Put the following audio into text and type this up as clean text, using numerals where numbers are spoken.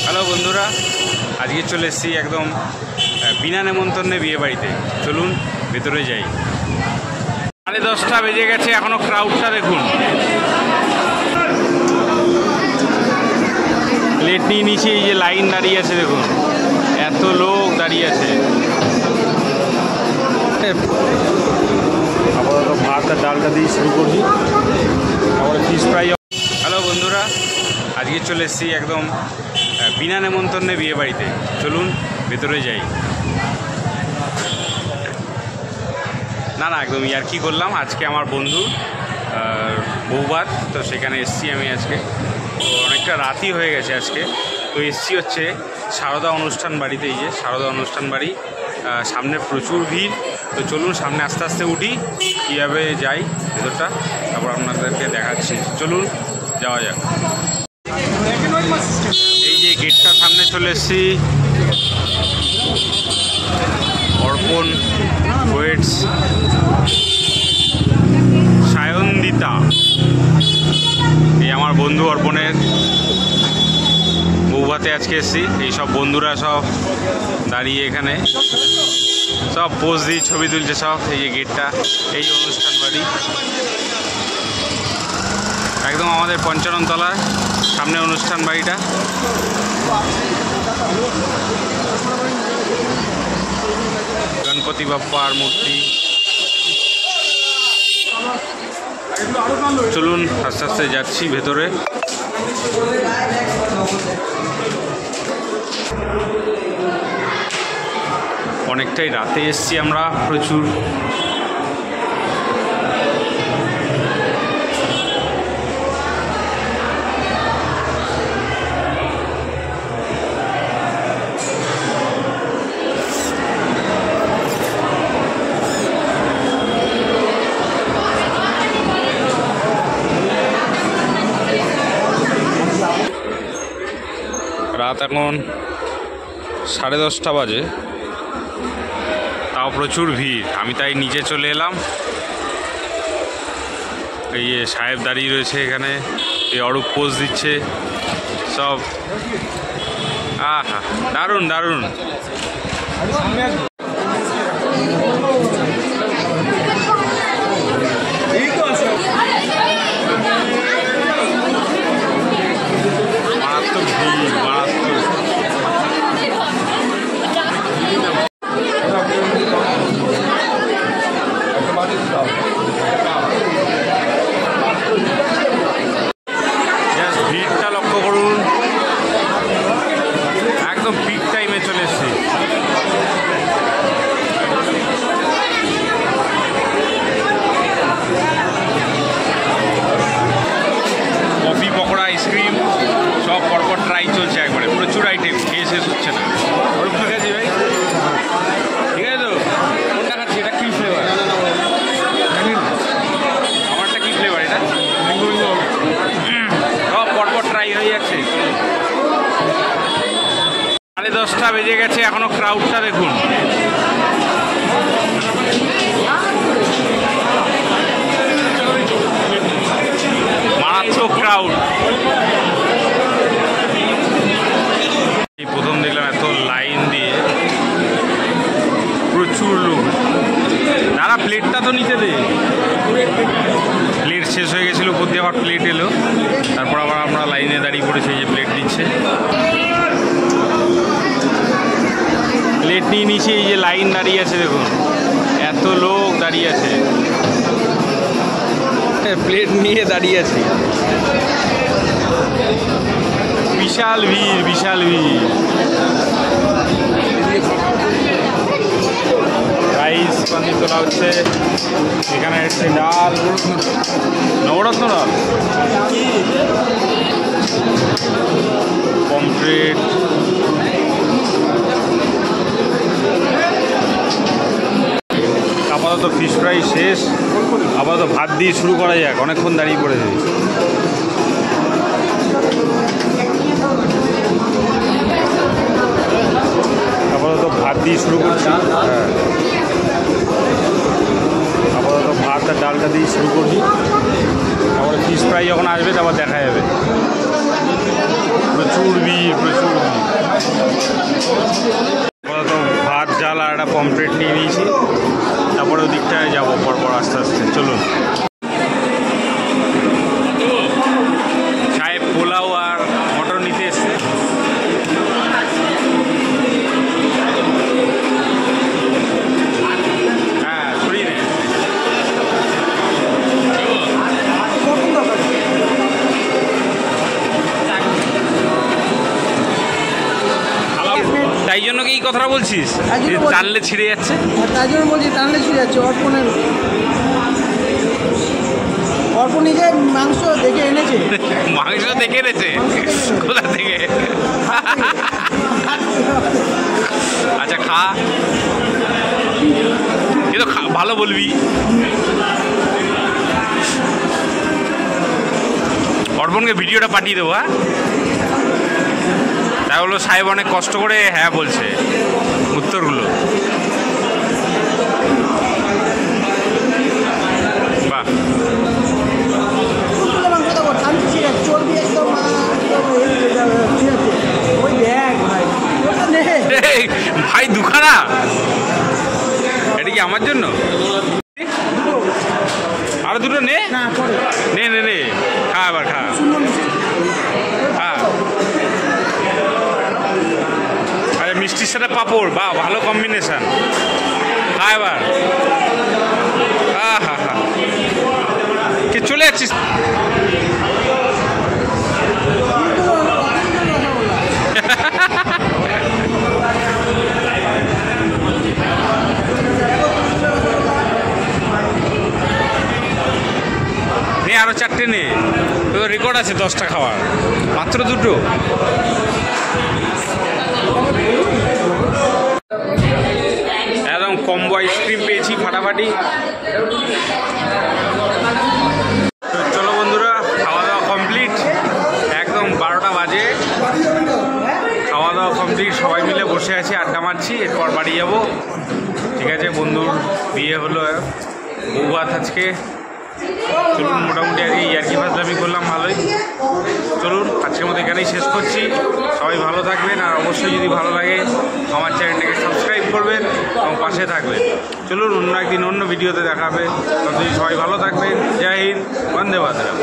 Hello বন্ধুরা, আজকে চলে এসেছি একদম বিনা নেমন্তন্নে বিয়ে বাড়িতে। চলুন ভেতরে যাই। 10:30 বেজে গেছে, এখনো ক্রাউডটা দেখুন। প্লেট নিয়ে নিচে এই যে লাইন দাঁড়িয়ে আছে, দেখুন এত লোক দাঁড়িয়ে আছে। আপাতত ভাত আর ডালটা দিয়ে শুরু করছি, তারপরে ফিশ ফ্রাই। হ্যালো বন্ধুরা, আজকে চলে এসেছি একদম বিনা নেমন্তন্নে বিয়ে বাড়িতে। চলুন ভেতরে যাই। না একদম ইয়ার্কি করলাম। আজকে আমার বন্ধু বৌভাত, তো সেখানে এসেছি আমি আজকে। তো অনেকটা রাতই হয়ে গেছে আজকে। তো এসেছি হচ্ছে সারদা অনুষ্ঠান বাড়িতে। এই যে সারদা অনুষ্ঠান বাড়ি, সামনে প্রচুর ভিড়। তো চলুন সামনে আস্তে আস্তে উঠি, কীভাবে যাই ভেতরটা, তারপর আপনাদেরকে দেখাচ্ছি। চলুন যাওয়া যাক। এই যে গেটটার সামনে চলে এসেছি। অর্পণ ওয়েটস, সায়ন্দিতা, এই আমার বন্ধু অর্পণের বৌভাতে আজকে এসেছি। এই সব বন্ধুরা সব দাঁড়িয়ে এখানে সব পোজ দিয়ে ছবি তুলছে সব। এই যে গেটটা, এই অনুষ্ঠান বাড়ি একদম আমাদের 55 তলার সামনে অনুষ্ঠান বাড়িটা। গণপতি বাপ্পার মূর্তি। চলুন আস্তে আস্তে যাচ্ছি ভেতরে। অনেকটাই রাতে এসছি আমরা, প্রচুর। রাত এখন 10:30 বাজে, তাও প্রচুর ভিড়। আমি তাই নিচে চলে এলাম। এই যে সাহেব দাঁড়িয়ে রয়েছে এখানে, এই অরূপ পোজ দিচ্ছে সব। আহা, দারুণ দারুণ। ভিড়টা লক্ষ্য করুন, একদম পিক টাইমে চলে এসেছি। কফি, পকোড়া, আইসক্রিম সব পরপর ট্রাই চলছে একবারে। প্রচুর আইটেম, খেয়ে শেষ হচ্ছে না। ওর ঠিক আছে ভাই, ঠিক আছে তো? কোনটা খাচ্ছি? এটা কি ফ্লেভার? আমারটা কি ফ্লেভার? এটা সব পরপর ট্রাই হয়ে যাচ্ছে। 10:30 বেজে গেছে, এখনো ক্রাউডটা দেখুন। মারাত্মক ক্রাউড। এই প্রথম দেখলাম এত লাইন দিয়ে, প্রচুর লোক। দাঁড়া, প্লেটটা তো নিতে দে। প্লেট শেষ হয়ে গেছিলো, উপর দিয়ে আবার প্লেট এলো। তারপর আবার আমরা লাইনে দাঁড়িয়ে পড়েছি, এই যে প্লেট দিচ্ছে। প্লেট নিয়ে নিচে এই যে লাইন দাঁড়িয়ে আছে, দেখুন এত লোক দাঁড়িয়ে আছে। প্লেট নিয়ে দাঁড়িয়ে আছে, বিশাল ভিড়, বিশাল ভিড়। রাইস পানি তোলা হচ্ছে এখানে। হচ্ছে ডাল, নবরত্ন ডাল, পমফ্রেট, আপাতত ফিশ ফ্রাই শেষ। আপাতত ভাত দিয়ে শুরু করা যাক, অনেকক্ষণ দাঁড়িয়ে পড়েছে। আপাতত ভাত দিয়ে শুরু করছি। হ্যাঁ, আপাতত ভাত আর ডালটা দিয়ে শুরু করছি, তারপরে ফিশ ফ্রাই যখন আসবে তারপর দেখা যাবে। প্রচুর ভিড়, প্রচুর ভিড়। ভাত ডাল আর একটা পমফ্রেট নিয়ে নিয়েছি, তারপরে ওদিকটায় যাবো পরপর আস্তে আস্তে। চলুন। সাহেব পোলাও আর মটর নিতে এসছে। হ্যাঁ সরিয়ে নে। তাই জন্য কি এই কথাটা বলছিস, টানলে ছিঁড়ে যাচ্ছে? তাই জন্য বলছি টানলে ছিঁড়ে যাচ্ছে। অর্পণ নিজে মাংস দেখে এনেছে। মাংস দেখে এনেছে? কোথা থেকে? আচ্ছা খা, কিন্তু ভালো বলবি। অর্পণকে ভিডিওটা পাঠিয়ে দেবো। হ্যাঁ, তাই বললো সাহেব অনেক কষ্ট করে হ্যাঁ বলছে উত্তরগুলো। বাহ, ভাই দুখানা, এটা কি আমার জন্য? আরো দুটো নে নে নে নে, খা এবার খা। হ্যাঁ, আরে মিষ্টির সাথে পাঁপড়, বাহ ভালো কম্বিনেশন। খা এবার। হ্যাঁ হ্যাঁ হ্যাঁ, কে চলে যাচ্ছিস? নে আরো 4টে নে, তো রেকর্ড আছে 10টা খাওয়ার, মাত্র 2টো। একদম কম্বো আইসক্রিম পেয়েছি ফাটাফাটি। তো চলো বন্ধুরা, খাওয়া দাওয়া কমপ্লিট, একদম 12টা বাজে। খাওয়া দাওয়া কমপ্লিট, সবাই মিলে বসে আছি, আড্ডা মারছি, এরপর বাড়ি যাব। ঠিক আছে, বন্ধুর বিয়ে হলো, বউ ভাত আজকে। চলুন, মোটামুটি আজকে ইয়ার্কি ফাজলামি করলাম ভালোই। চলুন, আজকের মতো এখানেই শেষ করছি। সবাই ভালো থাকবেন, আর অবশ্যই যদি ভালো লাগে আমার চ্যানেলটাকে সাবস্ক্রাইব করবেন এবং পাশে থাকবেন। চলুন, অন্য একদিন অন্য ভিডিওতে দেখা হবে। ততদিন সবাই ভালো থাকবেন। জয় হিন্দ, বন্দে মাতরম।